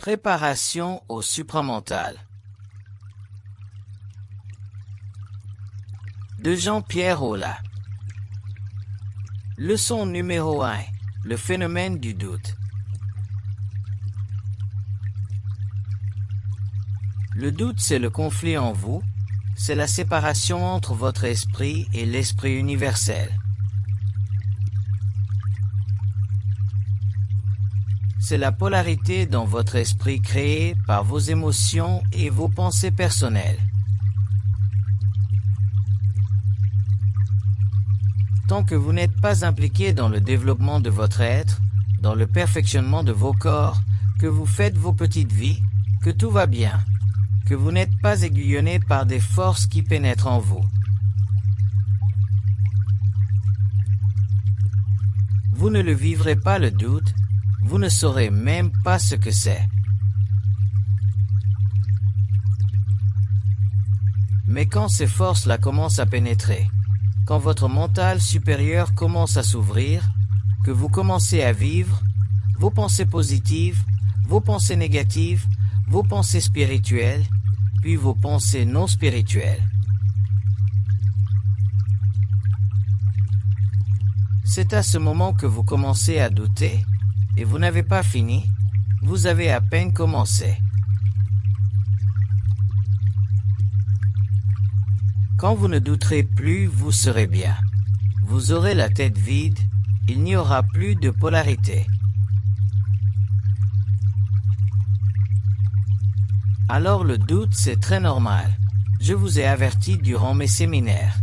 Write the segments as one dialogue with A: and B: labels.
A: Préparation au supramental. De Jean-Pierre Aulas. Leçon numéro 1. Le phénomène du doute. Le doute, c'est le conflit en vous, c'est la séparation entre votre esprit et l'esprit universel. C'est la polarité dans votre esprit créée par vos émotions et vos pensées personnelles. Tant que vous n'êtes pas impliqué dans le développement de votre être, dans le perfectionnement de vos corps, que vous faites vos petites vies, que tout va bien, que vous n'êtes pas aiguillonné par des forces qui pénètrent en vous. Vous ne le vivrez pas le doute, vous ne saurez même pas ce que c'est. Mais quand ces forces-là commencent à pénétrer, quand votre mental supérieur commence à s'ouvrir, que vous commencez à vivre, vos pensées positives, vos pensées négatives, vos pensées spirituelles, puis vos pensées non spirituelles. C'est à ce moment que vous commencez à douter, et vous n'avez pas fini, vous avez à peine commencé. Quand vous ne douterez plus, vous serez bien. Vous aurez la tête vide, il n'y aura plus de polarité. Alors le doute, c'est très normal. Je vous ai averti durant mes séminaires.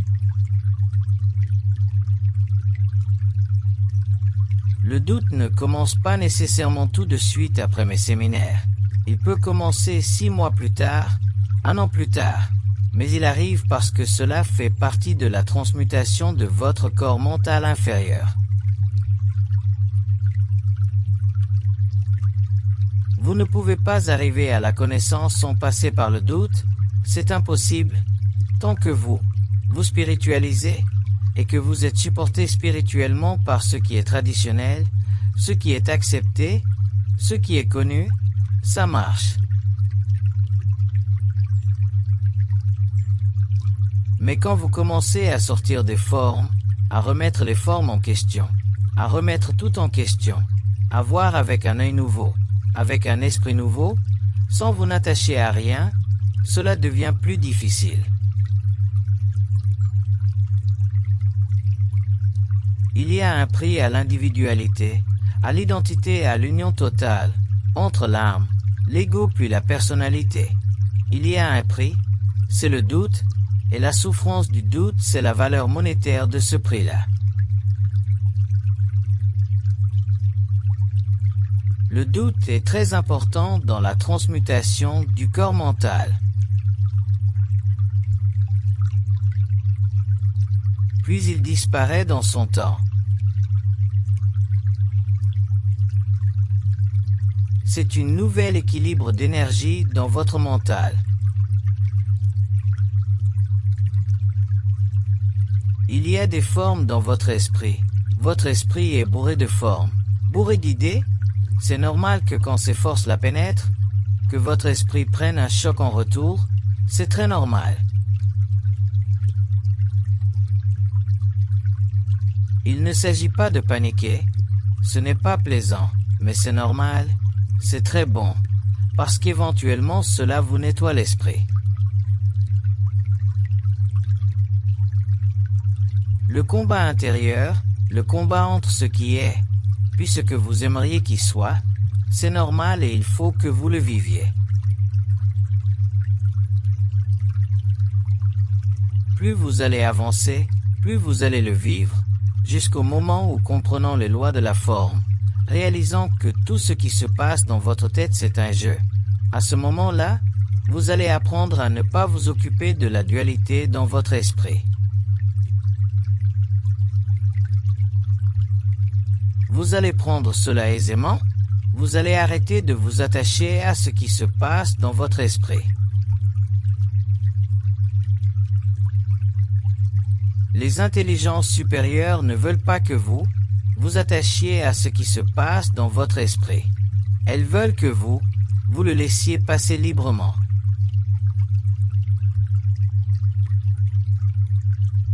A: Le doute ne commence pas nécessairement tout de suite après mes séminaires. Il peut commencer 6 mois plus tard, 1 an plus tard, mais il arrive parce que cela fait partie de la transmutation de votre corps mental inférieur. Vous ne pouvez pas arriver à la connaissance sans passer par le doute, c'est impossible, tant que vous spiritualisez, et que vous êtes supporté spirituellement par ce qui est traditionnel, ce qui est accepté, ce qui est connu, ça marche. Mais quand vous commencez à sortir des formes, à remettre les formes en question, à remettre tout en question, à voir avec un œil nouveau, avec un esprit nouveau, sans vous n'attacher à rien, cela devient plus difficile. Il y a un prix à l'individualité, à l'identité et à l'union totale, entre l'âme, l'ego puis la personnalité. Il y a un prix, c'est le doute, et la souffrance du doute, c'est la valeur monétaire de ce prix-là. Le doute est très important dans la transmutation du corps mental. Puis il disparaît dans son temps. C'est un nouvel équilibre d'énergie dans votre mental. Il y a des formes dans votre esprit. Votre esprit est bourré de formes, bourré d'idées. C'est normal que quand ces forces la pénètrent, que votre esprit prenne un choc en retour, c'est très normal. Il ne s'agit pas de paniquer, ce n'est pas plaisant, mais c'est normal, c'est très bon, parce qu'éventuellement cela vous nettoie l'esprit. Le combat intérieur, le combat entre ce qui est, puis ce que vous aimeriez qu'il soit, c'est normal et il faut que vous le viviez. Plus vous allez avancer, plus vous allez le vivre, jusqu'au moment où comprenant les lois de la forme, réalisant que tout ce qui se passe dans votre tête c'est un jeu. À ce moment-là, vous allez apprendre à ne pas vous occuper de la dualité dans votre esprit. Vous allez prendre cela aisément, vous allez arrêter de vous attacher à ce qui se passe dans votre esprit. Les intelligences supérieures ne veulent pas que vous attachiez à ce qui se passe dans votre esprit. Elles veulent que vous vous le laissiez passer librement.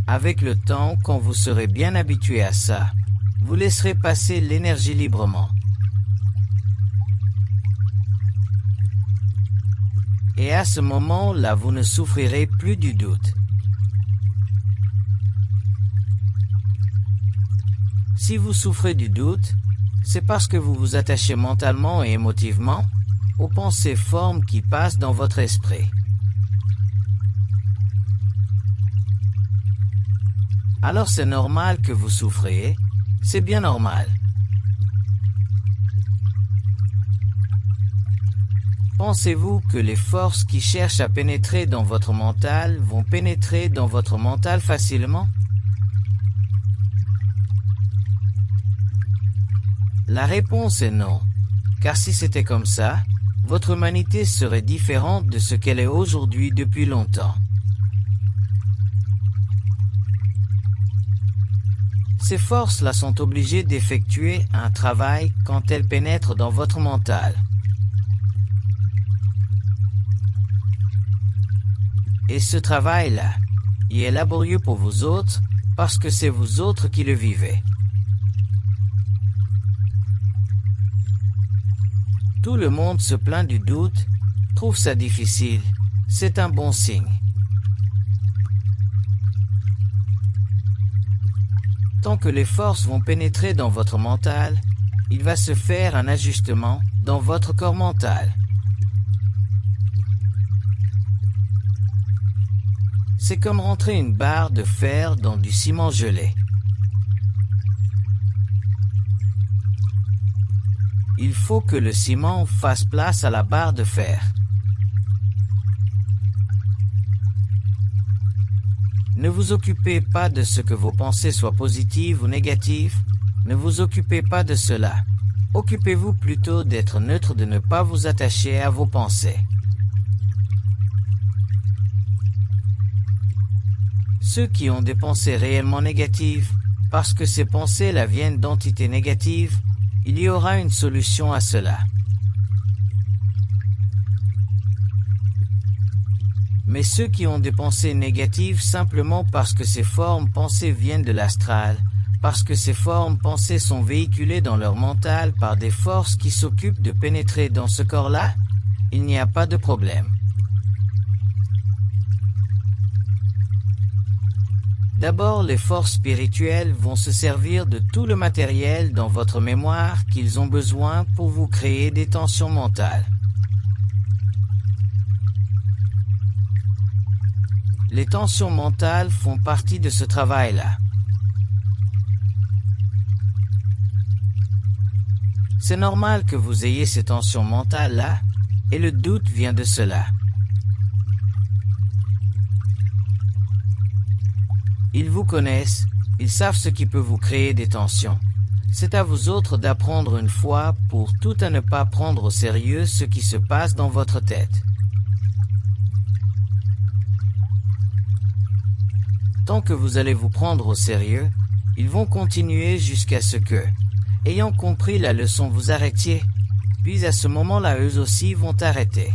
A: Avec le temps, quand vous serez bien habitué à ça, vous laisserez passer l'énergie librement. Et à ce moment-là, vous ne souffrirez plus du doute. Si vous souffrez du doute, c'est parce que vous vous attachez mentalement et émotivement aux pensées formes qui passent dans votre esprit. Alors c'est normal que vous souffriez, c'est bien normal. Pensez-vous que les forces qui cherchent à pénétrer dans votre mental vont pénétrer dans votre mental facilement? La réponse est non, car si c'était comme ça, votre humanité serait différente de ce qu'elle est aujourd'hui depuis longtemps. Ces forces-là sont obligées d'effectuer un travail quand elles pénètrent dans votre mental. Et ce travail-là, il est laborieux pour vous autres parce que c'est vous autres qui le vivez. Tout le monde se plaint du doute, trouve ça difficile. C'est un bon signe. Tant que les forces vont pénétrer dans votre mental, il va se faire un ajustement dans votre corps mental. C'est comme rentrer une barre de fer dans du ciment gelé. Il faut que le ciment fasse place à la barre de fer. Ne vous occupez pas de ce que vos pensées soient positives ou négatives. Ne vous occupez pas de cela. Occupez-vous plutôt d'être neutre, de ne pas vous attacher à vos pensées. Ceux qui ont des pensées réellement négatives, parce que ces pensées-là viennent d'entités négatives, il y aura une solution à cela. Mais ceux qui ont des pensées négatives simplement parce que ces formes pensées viennent de l'astral, parce que ces formes pensées sont véhiculées dans leur mental par des forces qui s'occupent de pénétrer dans ce corps-là, il n'y a pas de problème. D'abord, les forces spirituelles vont se servir de tout le matériel dans votre mémoire qu'ils ont besoin pour vous créer des tensions mentales. Les tensions mentales font partie de ce travail-là. C'est normal que vous ayez ces tensions mentales-là, et le doute vient de cela. Ils vous connaissent, ils savent ce qui peut vous créer des tensions. C'est à vous autres d'apprendre une fois pour toutes à ne pas prendre au sérieux ce qui se passe dans votre tête. Tant que vous allez vous prendre au sérieux, ils vont continuer jusqu'à ce que, ayant compris la leçon, vous arrêtiez, puis à ce moment-là, eux aussi vont arrêter.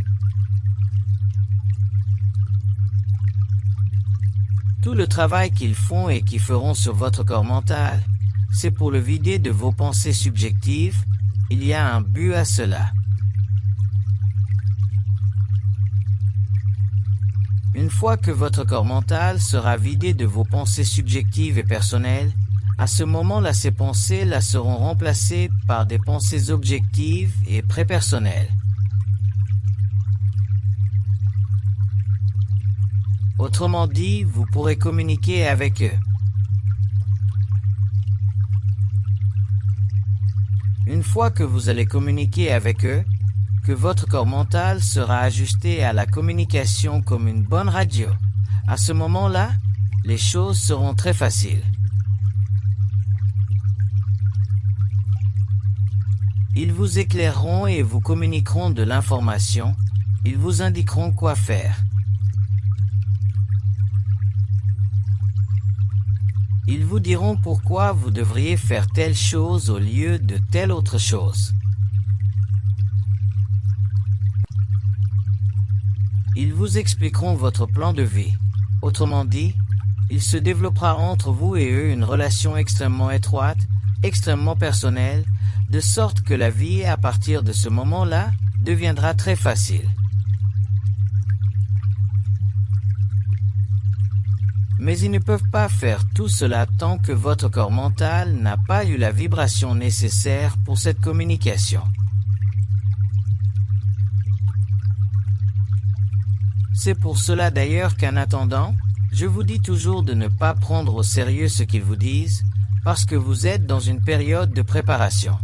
A: Tout le travail qu'ils font et qu'ils feront sur votre corps mental, c'est pour le vider de vos pensées subjectives. Il y a un but à cela. Une fois que votre corps mental sera vidé de vos pensées subjectives et personnelles, à ce moment-là, ces pensées-là seront remplacées par des pensées objectives et prépersonnelles. Autrement dit, vous pourrez communiquer avec eux. Une fois que vous allez communiquer avec eux, que votre corps mental sera ajusté à la communication comme une bonne radio, à ce moment-là, les choses seront très faciles. Ils vous éclaireront et vous communiqueront de l'information, ils vous indiqueront quoi faire. Ils vous diront pourquoi vous devriez faire telle chose au lieu de telle autre chose. Ils vous expliqueront votre plan de vie. Autrement dit, il se développera entre vous et eux une relation extrêmement étroite, extrêmement personnelle, de sorte que la vie, à partir de ce moment-là, deviendra très facile. Mais ils ne peuvent pas faire tout cela tant que votre corps mental n'a pas eu la vibration nécessaire pour cette communication. C'est pour cela d'ailleurs qu'en attendant, je vous dis toujours de ne pas prendre au sérieux ce qu'ils vous disent, parce que vous êtes dans une période de préparation.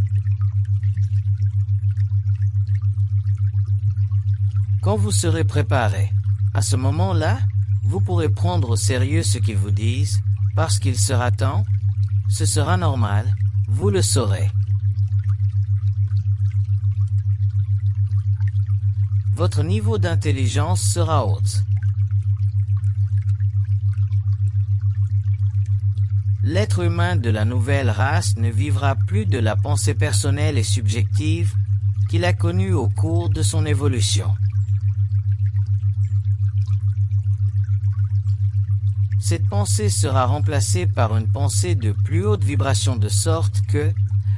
A: Quand vous serez préparé, à ce moment-là, vous pourrez prendre au sérieux ce qu'ils vous disent, parce qu'il sera temps, ce sera normal, vous le saurez. Votre niveau d'intelligence sera haut. L'être humain de la nouvelle race ne vivra plus de la pensée personnelle et subjective qu'il a connue au cours de son évolution. Cette pensée sera remplacée par une pensée de plus haute vibration de sorte que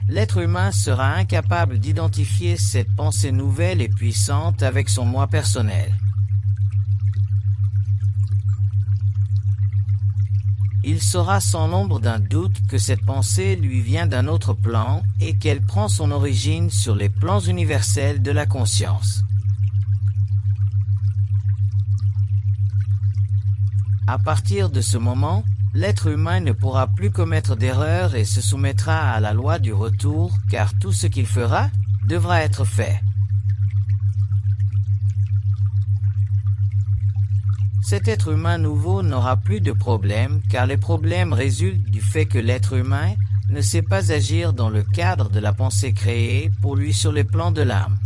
A: l'être humain sera incapable d'identifier cette pensée nouvelle et puissante avec son moi personnel. Il saura sans l'ombre d'un doute que cette pensée lui vient d'un autre plan et qu'elle prend son origine sur les plans universels de la conscience. À partir de ce moment, l'être humain ne pourra plus commettre d'erreurs et se soumettra à la loi du retour, car tout ce qu'il fera devra être fait. Cet être humain nouveau n'aura plus de problèmes, car les problèmes résultent du fait que l'être humain ne sait pas agir dans le cadre de la pensée créée pour lui sur les plans de l'âme.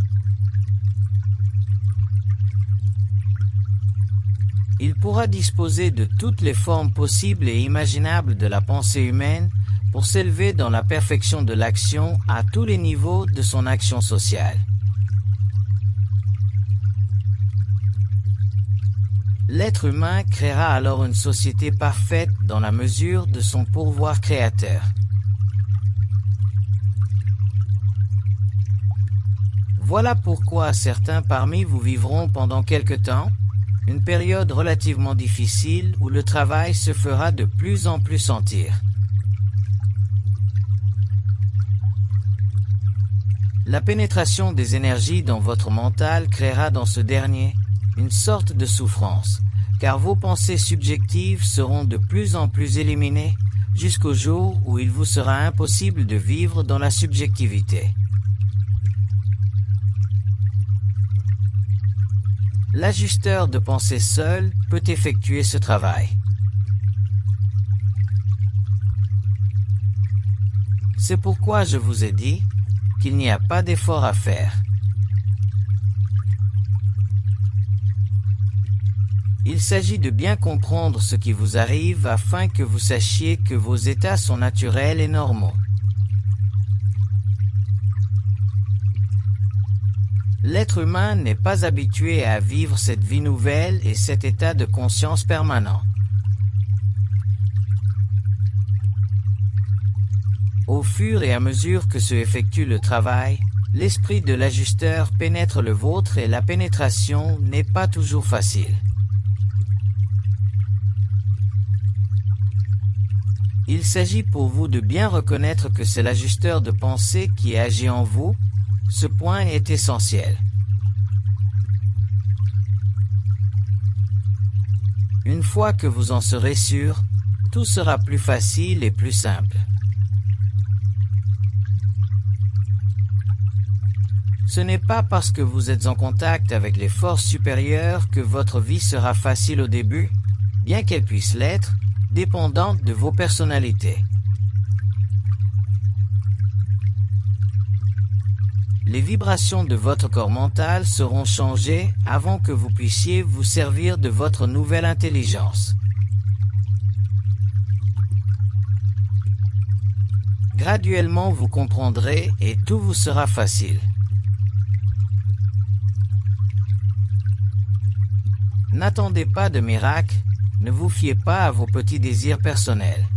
A: Il pourra disposer de toutes les formes possibles et imaginables de la pensée humaine pour s'élever dans la perfection de l'action à tous les niveaux de son action sociale. L'être humain créera alors une société parfaite dans la mesure de son pouvoir créateur. Voilà pourquoi certains parmi vous vivront pendant quelque temps une période relativement difficile où le travail se fera de plus en plus sentir. La pénétration des énergies dans votre mental créera dans ce dernier une sorte de souffrance, car vos pensées subjectives seront de plus en plus éliminées jusqu'au jour où il vous sera impossible de vivre dans la subjectivité. L'ajusteur de pensée seul peut effectuer ce travail. C'est pourquoi je vous ai dit qu'il n'y a pas d'effort à faire. Il s'agit de bien comprendre ce qui vous arrive afin que vous sachiez que vos états sont naturels et normaux. L'être humain n'est pas habitué à vivre cette vie nouvelle et cet état de conscience permanent. Au fur et à mesure que se effectue le travail, l'esprit de l'ajusteur pénètre le vôtre et la pénétration n'est pas toujours facile. Il s'agit pour vous de bien reconnaître que c'est l'ajusteur de pensée qui agit en vous. Ce point est essentiel. Une fois que vous en serez sûr, tout sera plus facile et plus simple. Ce n'est pas parce que vous êtes en contact avec les forces supérieures que votre vie sera facile au début, bien qu'elle puisse l'être, dépendante de vos personnalités. Les vibrations de votre corps mental seront changées avant que vous puissiez vous servir de votre nouvelle intelligence. Graduellement vous comprendrez et tout vous sera facile. N'attendez pas de miracle, ne vous fiez pas à vos petits désirs personnels.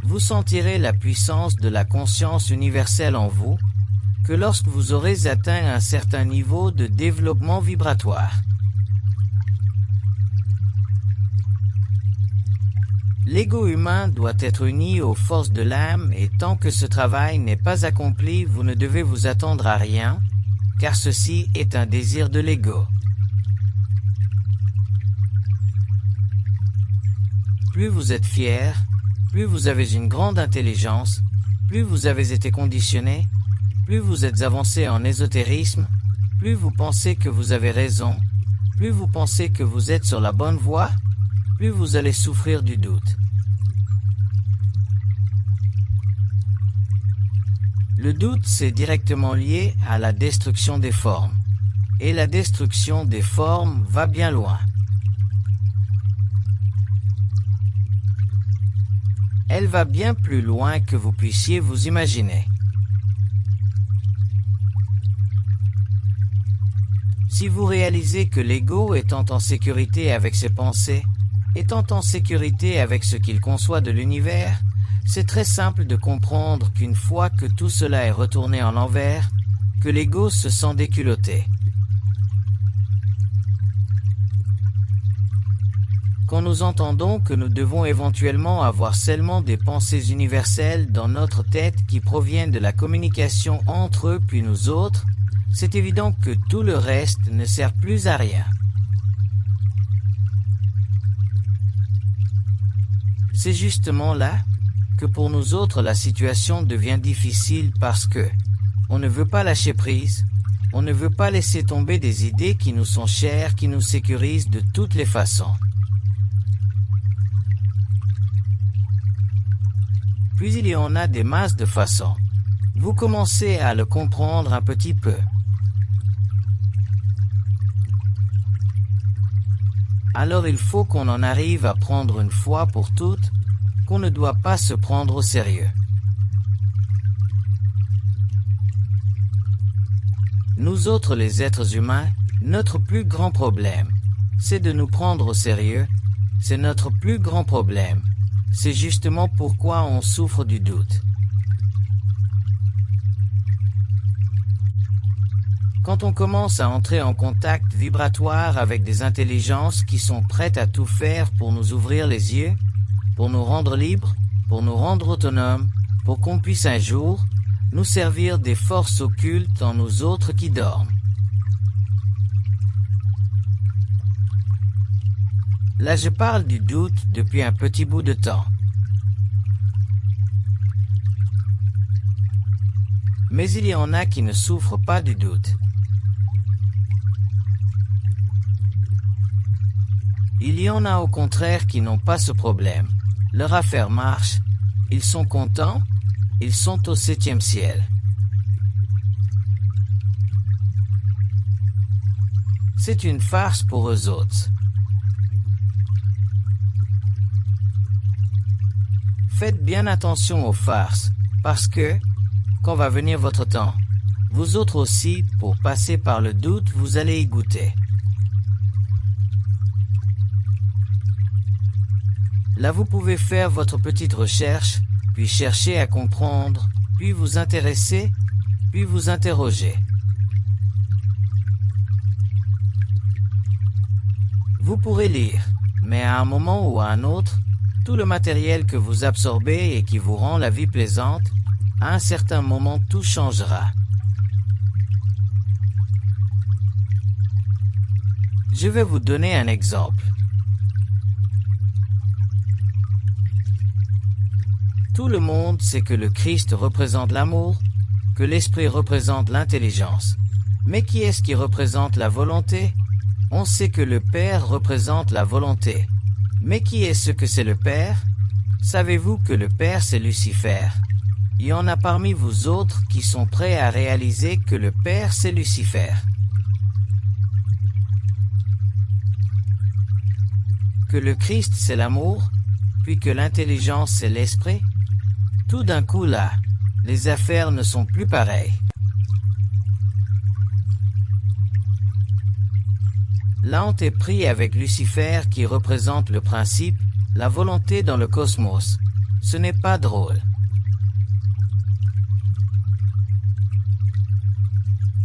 A: Vous sentirez la puissance de la conscience universelle en vous, que lorsque vous aurez atteint un certain niveau de développement vibratoire. L'ego humain doit être uni aux forces de l'âme et tant que ce travail n'est pas accompli, vous ne devez vous attendre à rien, car ceci est un désir de l'ego. Plus vous êtes fier, plus vous avez une grande intelligence, plus vous avez été conditionné, plus vous êtes avancé en ésotérisme, plus vous pensez que vous avez raison, plus vous pensez que vous êtes sur la bonne voie, plus vous allez souffrir du doute. Le doute, c'est directement lié à la destruction des formes. Et la destruction des formes va bien loin. Elle va bien plus loin que vous puissiez vous imaginer. Si vous réalisez que l'ego étant en sécurité avec ses pensées, étant en sécurité avec ce qu'il conçoit de l'univers, c'est très simple de comprendre qu'une fois que tout cela est retourné en l'envers, que l'ego se sent déculotté. Quand nous entendons que nous devons éventuellement avoir seulement des pensées universelles dans notre tête qui proviennent de la communication entre eux puis nous autres, c'est évident que tout le reste ne sert plus à rien. C'est justement là que pour nous autres la situation devient difficile parce que on ne veut pas lâcher prise, on ne veut pas laisser tomber des idées qui nous sont chères, qui nous sécurisent de toutes les façons. Puis il y en a des masses de façons. Vous commencez à le comprendre un petit peu. Alors il faut qu'on en arrive à prendre une fois pour toutes qu'on ne doit pas se prendre au sérieux. Nous autres les êtres humains, notre plus grand problème, c'est de nous prendre au sérieux, c'est notre plus grand problème. C'est justement pourquoi on souffre du doute. Quand on commence à entrer en contact vibratoire avec des intelligences qui sont prêtes à tout faire pour nous ouvrir les yeux, pour nous rendre libres, pour nous rendre autonomes, pour qu'on puisse un jour nous servir des forces occultes en nous autres qui dorment. Là, je parle du doute depuis un petit bout de temps. Mais il y en a qui ne souffrent pas du doute. Il y en a au contraire qui n'ont pas ce problème. Leur affaire marche, ils sont contents, ils sont au 7e ciel. C'est une farce pour eux autres. Faites bien attention aux farces, parce que, quand va venir votre temps, vous autres aussi, pour passer par le doute, vous allez y goûter. Là, vous pouvez faire votre petite recherche, puis chercher à comprendre, puis vous intéresser, puis vous interroger. Vous pourrez lire, mais à un moment ou à un autre, tout le matériel que vous absorbez et qui vous rend la vie plaisante, à un certain moment tout changera. Je vais vous donner un exemple. Tout le monde sait que le Christ représente l'amour, que l'Esprit représente l'intelligence. Mais qui est-ce qui représente la volonté? On sait que le Père représente la volonté. Mais qui est-ce que c'est le Père? Savez-vous que le Père c'est Lucifer? Il y en a parmi vous autres qui sont prêts à réaliser que le Père c'est Lucifer. Que le Christ c'est l'amour, puis que l'intelligence c'est l'esprit. Tout d'un coup là, les affaires ne sont plus pareilles. Là on est pris avec Lucifer qui représente le principe, la volonté dans le cosmos. Ce n'est pas drôle.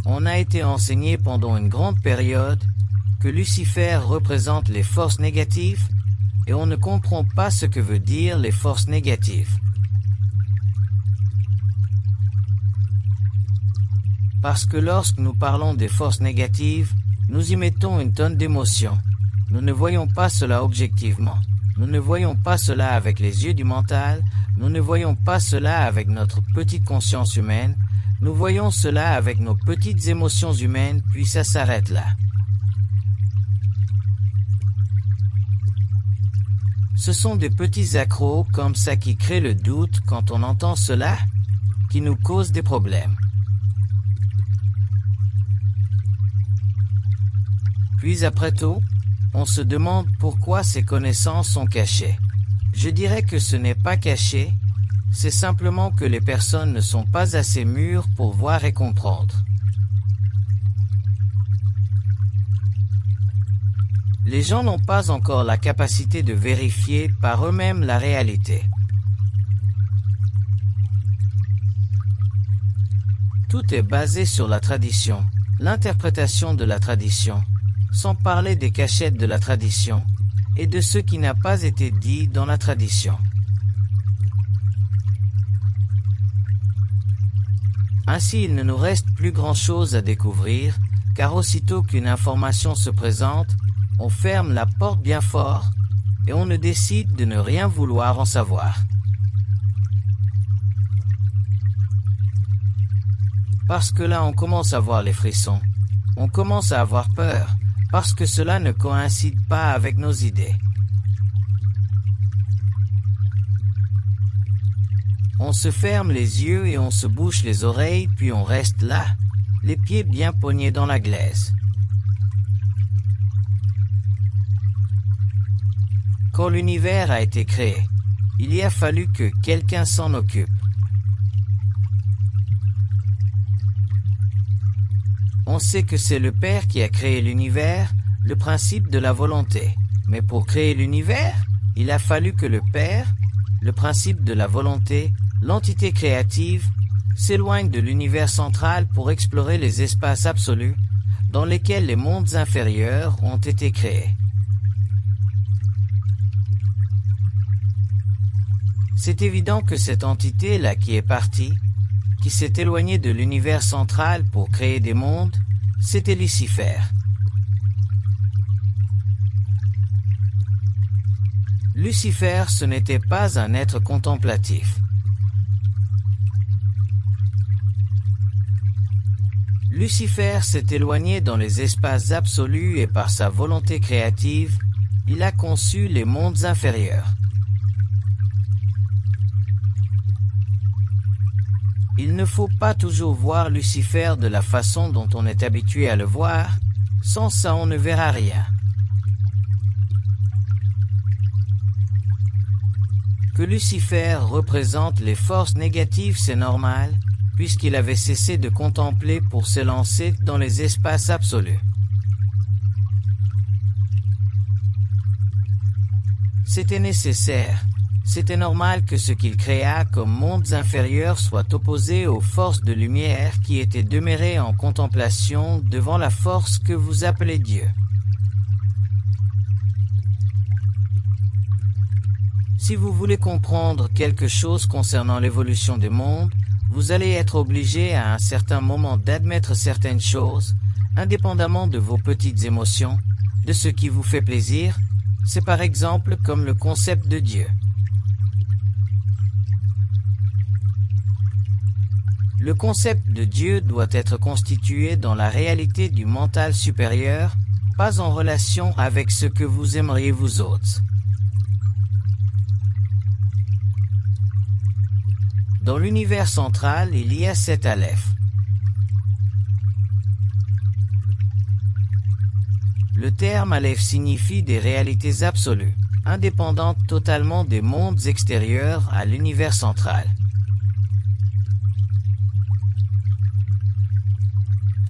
A: On a été enseigné pendant une grande période que Lucifer représente les forces négatives et on ne comprend pas ce que veut dire les forces négatives. Parce que lorsque nous parlons des forces négatives, nous y mettons une tonne d'émotions. Nous ne voyons pas cela objectivement. Nous ne voyons pas cela avec les yeux du mental. Nous ne voyons pas cela avec notre petite conscience humaine. Nous voyons cela avec nos petites émotions humaines, puis ça s'arrête là. Ce sont des petits accros comme ça qui créent le doute quand on entend cela, qui nous causent des problèmes. Puis après tout, on se demande pourquoi ces connaissances sont cachées. Je dirais que ce n'est pas caché, c'est simplement que les personnes ne sont pas assez mûres pour voir et comprendre. Les gens n'ont pas encore la capacité de vérifier par eux-mêmes la réalité. Tout est basé sur la tradition, l'interprétation de la tradition, sans parler des cachettes de la tradition et de ce qui n'a pas été dit dans la tradition. Ainsi, il ne nous reste plus grand-chose à découvrir, car aussitôt qu'une information se présente, on ferme la porte bien fort et on ne décide de ne rien vouloir en savoir. Parce que là, on commence à voir les frissons. On commence à avoir peur, parce que cela ne coïncide pas avec nos idées. On se ferme les yeux et on se bouche les oreilles, puis on reste là, les pieds bien pognés dans la glaise. Quand l'univers a été créé, il y a fallu que quelqu'un s'en occupe. On sait que c'est le Père qui a créé l'univers, le principe de la volonté. Mais pour créer l'univers, il a fallu que le Père, le principe de la volonté, l'entité créative, s'éloigne de l'univers central pour explorer les espaces absolus dans lesquels les mondes inférieurs ont été créés. C'est évident que cette entité-là qui est partie, qui s'est éloignée de l'univers central pour créer des mondes, c'était Lucifer. Lucifer, ce n'était pas un être contemplatif. Lucifer s'est éloigné dans les espaces absolus et par sa volonté créative, il a conçu les mondes inférieurs. Il ne faut pas toujours voir Lucifer de la façon dont on est habitué à le voir, sans ça on ne verra rien. Que Lucifer représente les forces négatives, c'est normal, puisqu'il avait cessé de contempler pour se lancer dans les espaces absolus. C'était nécessaire. C'était normal que ce qu'il créa comme mondes inférieurs soit opposé aux forces de lumière qui étaient demeurées en contemplation devant la force que vous appelez Dieu. Si vous voulez comprendre quelque chose concernant l'évolution des mondes, vous allez être obligé à un certain moment d'admettre certaines choses, indépendamment de vos petites émotions, de ce qui vous fait plaisir. C'est par exemple comme le concept de Dieu. Le concept de Dieu doit être constitué dans la réalité du mental supérieur, pas en relation avec ce que vous aimeriez vous autres. Dans l'univers central, il y a 7 Aleph. Le terme Aleph signifie des réalités absolues, indépendantes totalement des mondes extérieurs à l'univers central.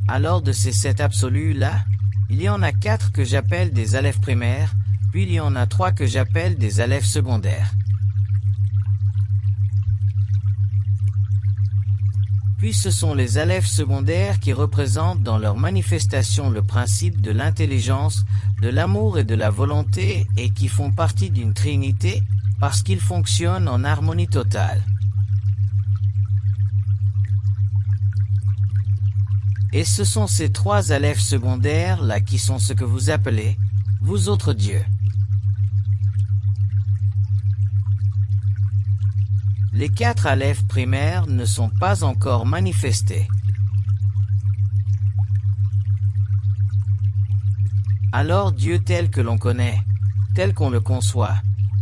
A: Alors de ces 7 absolus-là, Il y en a 4 que j'appelle des alephes primaires, puis il y en a 3 que j'appelle des alephes secondaires. Puis ce sont les alephes secondaires qui représentent dans leur manifestation le principe de l'intelligence, de l'amour et de la volonté et qui font partie d'une trinité parce qu'ils fonctionnent en harmonie totale. Et ce sont ces 3 alephes secondaires là qui sont ce que vous appelez, vous autres dieux. Les 4 alephes primaires ne sont pas encore manifestés. Alors Dieu tel que l'on connaît, tel qu'on le conçoit,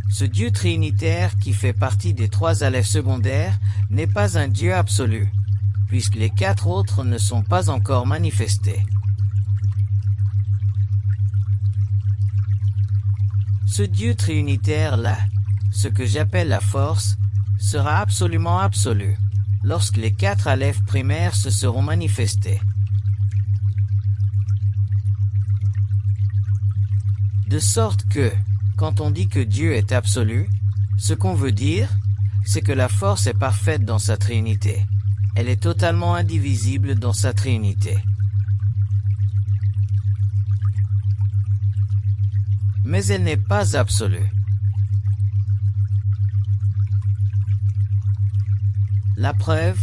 A: ce Dieu trinitaire qui fait partie des 3 alephes secondaires n'est pas un Dieu absolu, puisque les 4 autres ne sont pas encore manifestés. Ce Dieu trinitaire-là, ce que j'appelle la force, sera absolument absolu, lorsque les 4 alephes primaires se seront manifestés. De sorte que, quand on dit que Dieu est absolu, ce qu'on veut dire, c'est que la force est parfaite dans sa trinité. Elle est totalement indivisible dans sa trinité. Mais elle n'est pas absolue. La preuve,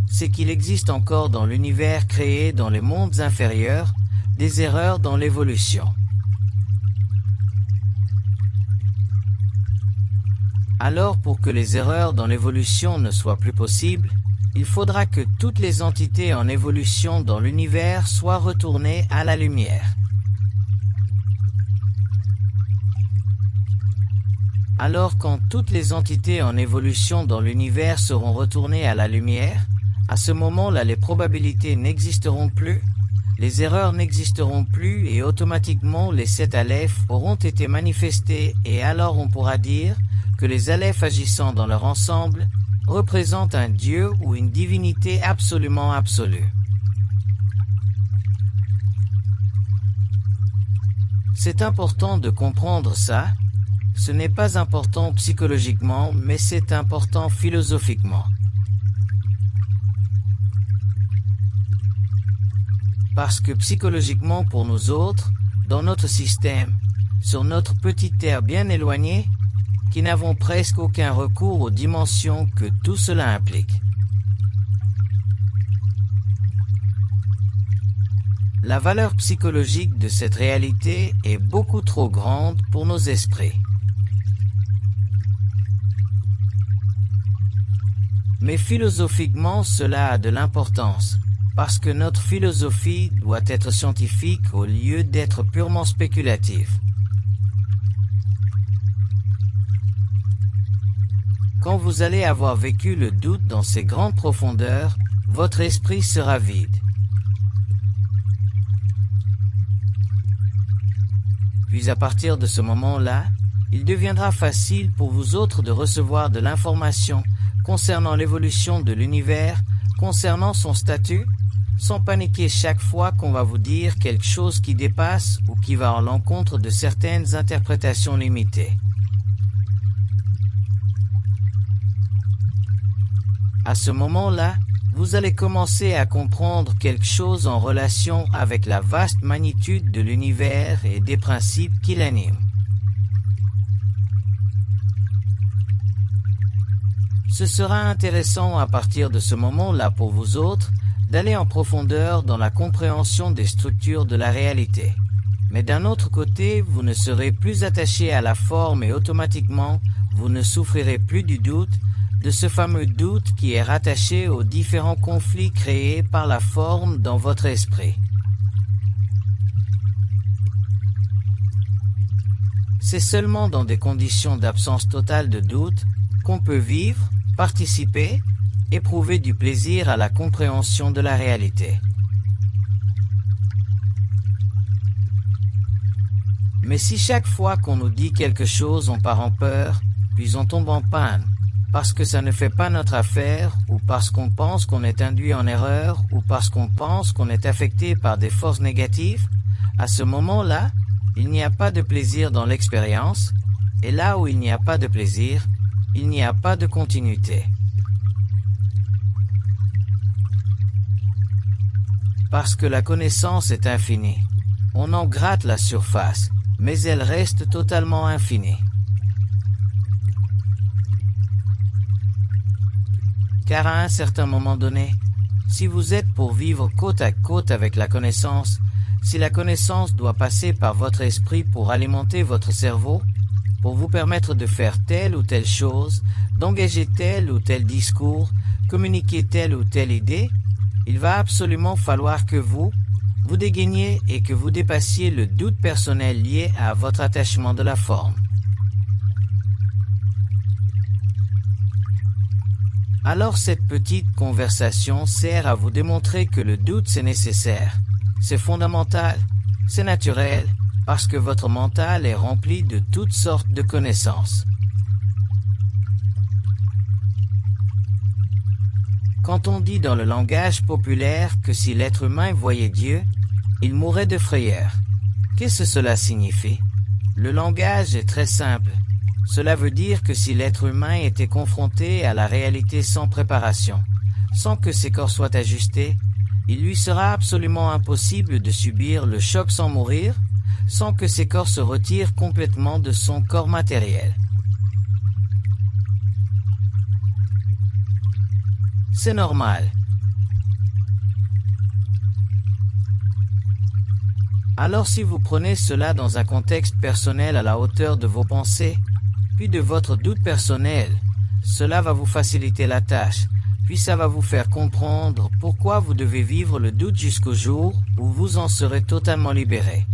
A: c'est qu'il existe encore dans l'univers créé dans les mondes inférieurs des erreurs dans l'évolution. Alors pour que les erreurs dans l'évolution ne soient plus possibles, il faudra que toutes les entités en évolution dans l'univers soient retournées à la lumière. Alors quand toutes les entités en évolution dans l'univers seront retournées à la lumière, à ce moment-là les probabilités n'existeront plus, les erreurs n'existeront plus et automatiquement les 7 alephes auront été manifestés et alors on pourra dire que les alephes agissant dans leur ensemble représentent un Dieu ou une divinité absolument absolue. C'est important de comprendre ça. Ce n'est pas important psychologiquement, mais c'est important philosophiquement. Parce que psychologiquement pour nous autres, dans notre système, sur notre petite terre bien éloignée, qui n'avons presque aucun recours aux dimensions que tout cela implique. La valeur psychologique de cette réalité est beaucoup trop grande pour nos esprits. Mais philosophiquement, cela a de l'importance, parce que notre philosophie doit être scientifique au lieu d'être purement spéculative. Quand vous allez avoir vécu le doute dans ses grandes profondeurs, votre esprit sera vide. Puis à partir de ce moment-là, il deviendra facile pour vous autres de recevoir de l'information concernant l'évolution de l'univers, concernant son statut, sans paniquer chaque fois qu'on va vous dire quelque chose qui dépasse ou qui va à l'encontre de certaines interprétations limitées. À ce moment-là, vous allez commencer à comprendre quelque chose en relation avec la vaste magnitude de l'univers et des principes qui l'animent. Ce sera intéressant à partir de ce moment-là pour vous autres d'aller en profondeur dans la compréhension des structures de la réalité. Mais d'un autre côté, vous ne serez plus attaché à la forme et automatiquement, vous ne souffrirez plus du doute, de ce fameux doute qui est rattaché aux différents conflits créés par la forme dans votre esprit. C'est seulement dans des conditions d'absence totale de doute qu'on peut vivre, participer, éprouver du plaisir à la compréhension de la réalité. Mais si chaque fois qu'on nous dit quelque chose on part en peur, puis on tombe en panne, parce que ça ne fait pas notre affaire, ou parce qu'on pense qu'on est induit en erreur, ou parce qu'on pense qu'on est affecté par des forces négatives, À ce moment-là, il n'y a pas de plaisir dans l'expérience, et là où il n'y a pas de plaisir, il n'y a pas de continuité. Parce que la connaissance est infinie. On en gratte la surface, mais elle reste totalement infinie. Car à un certain moment donné, si vous êtes pour vivre côte à côte avec la connaissance, si la connaissance doit passer par votre esprit pour alimenter votre cerveau, pour vous permettre de faire telle ou telle chose, d'engager tel ou tel discours, communiquer telle ou telle idée, il va absolument falloir que vous dégainiez et que vous dépassiez le doute personnel lié à votre attachement de la forme. Alors cette petite conversation sert à vous démontrer que le doute c'est nécessaire, c'est fondamental, c'est naturel, parce que votre mental est rempli de toutes sortes de connaissances. Quand on dit dans le langage populaire que si l'être humain voyait Dieu, il mourrait de frayeur, qu'est-ce que cela signifie? Le langage est très simple. Cela veut dire que si l'être humain était confronté à la réalité sans préparation, sans que ses corps soient ajustés, il lui sera absolument impossible de subir le choc sans mourir, sans que ses corps se retirent complètement de son corps matériel. C'est normal. Alors si vous prenez cela dans un contexte personnel à la hauteur de vos pensées, puis de votre doute personnel, cela va vous faciliter la tâche, puis ça va vous faire comprendre pourquoi vous devez vivre le doute jusqu'au jour où vous en serez totalement libéré.